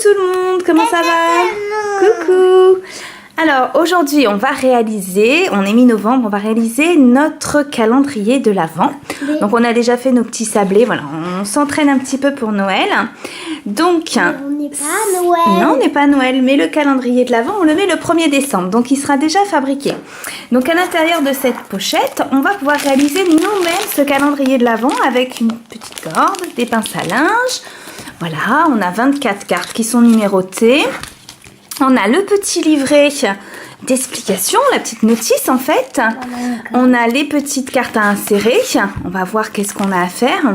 tout le monde, comment ça va? Coucou. Alors aujourd'hui on va réaliser, on est mi-novembre, on va réaliser notre calendrier de l'Avent. Donc on a déjà fait nos petits sablés, voilà, on s'entraîne un petit peu pour Noël. Donc on n'est pas à Noël. Non, on n'est pas à Noël, mais le calendrier de l'Avent on le met le 1er décembre, donc il sera déjà fabriqué. Donc à l'intérieur de cette pochette, on va pouvoir réaliser nous-mêmes ce calendrier de l'Avent avec une petite corde, des pinces à linge. Voilà, on a 24 cartes qui sont numérotées. On a le petit livret d'explication, la petite notice en fait. On a les petites cartes à insérer. On va voir qu'est-ce qu'on a à faire.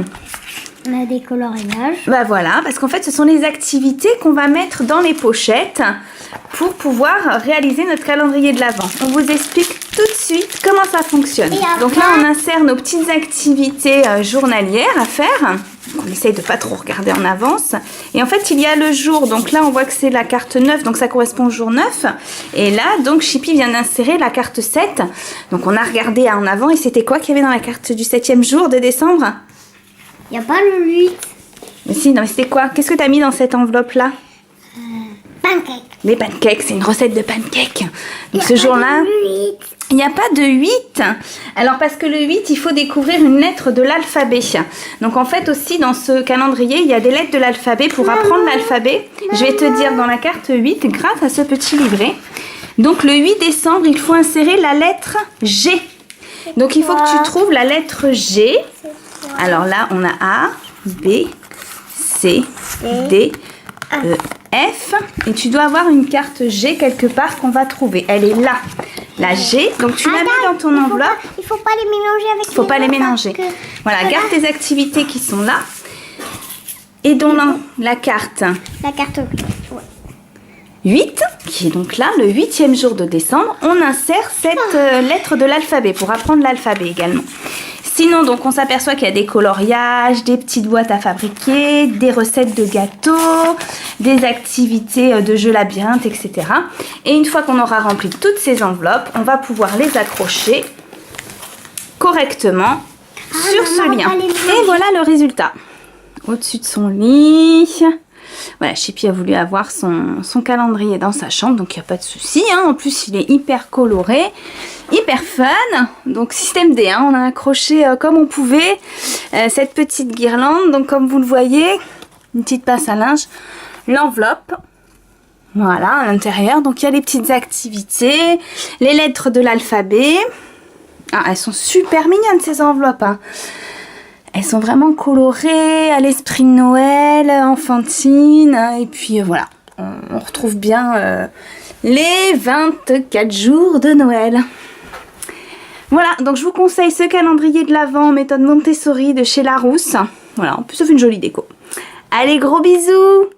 On a des coloriages. Bah voilà, parce qu'en fait ce sont les activités qu'on va mettre dans les pochettes pour pouvoir réaliser notre calendrier de l'Avent. On vous explique tout de suite comment ça fonctionne. Donc là on insère nos petites activités journalières à faire. On essaye de pas trop regarder en avance. Et en fait, il y a le jour. Donc là, on voit que c'est la carte 9. Donc ça correspond au jour 9. Et là, donc, Chippy vient d'insérer la carte 7. Donc on a regardé en avant. Et c'était quoi qu'il y avait dans la carte du 7e jour de décembre? Il n'y a pas le 8. Mais si, non, mais c'était quoi? Qu'est-ce que tu as mis dans cette enveloppe-là? Pancake. Les pancakes. C'est une recette de pancakes. Donc ce jour-là... Il n'y a pas de 8. Alors parce que le 8, il faut découvrir une lettre de l'alphabet. Donc en fait aussi dans ce calendrier, il y a des lettres de l'alphabet pour apprendre l'alphabet. Je vais te dire dans la carte 8 grâce à ce petit livret. Donc le 8 décembre, il faut insérer la lettre G. Donc il faut que tu trouves la lettre G. Alors là, on a A, B, C, D, E, F. Et tu dois avoir une carte G quelque part qu'on va trouver. Elle est là. La G, donc tu la mets dans ton enveloppe. Il faut pas les mélanger avec. Il faut pas les mélanger. Voilà, garde tes activités qui sont là. Et dans la carte. La carte 8, qui est donc là, le 8e jour de décembre, on insère cette lettre de l'alphabet pour apprendre l'alphabet également. Sinon, donc, on s'aperçoit qu'il y a des coloriages, des petites boîtes à fabriquer, des recettes de gâteaux, des activités de jeux labyrinthes, etc. Et une fois qu'on aura rempli toutes ces enveloppes, on va pouvoir les accrocher correctement sur ce lien. Et voilà le résultat. Au-dessus de son lit... Voilà, Chippy a voulu avoir son calendrier dans sa chambre, donc il n'y a pas de souci. Hein. En plus, il est hyper coloré, hyper fun. Donc, système D, hein. On a accroché comme on pouvait cette petite guirlande. Donc, comme vous le voyez, une petite pince à linge, l'enveloppe. Voilà, à l'intérieur. Donc, il y a les petites activités, les lettres de l'alphabet. Ah, elles sont super mignonnes, ces enveloppes, hein. Elles sont vraiment colorées, à l'esprit de Noël, enfantine. Et puis voilà, on retrouve bien les 24 jours de Noël. Voilà, donc je vous conseille ce calendrier de l'Avent, méthode Montessori de chez Larousse. Voilà, en plus ça fait une jolie déco. Allez, gros bisous!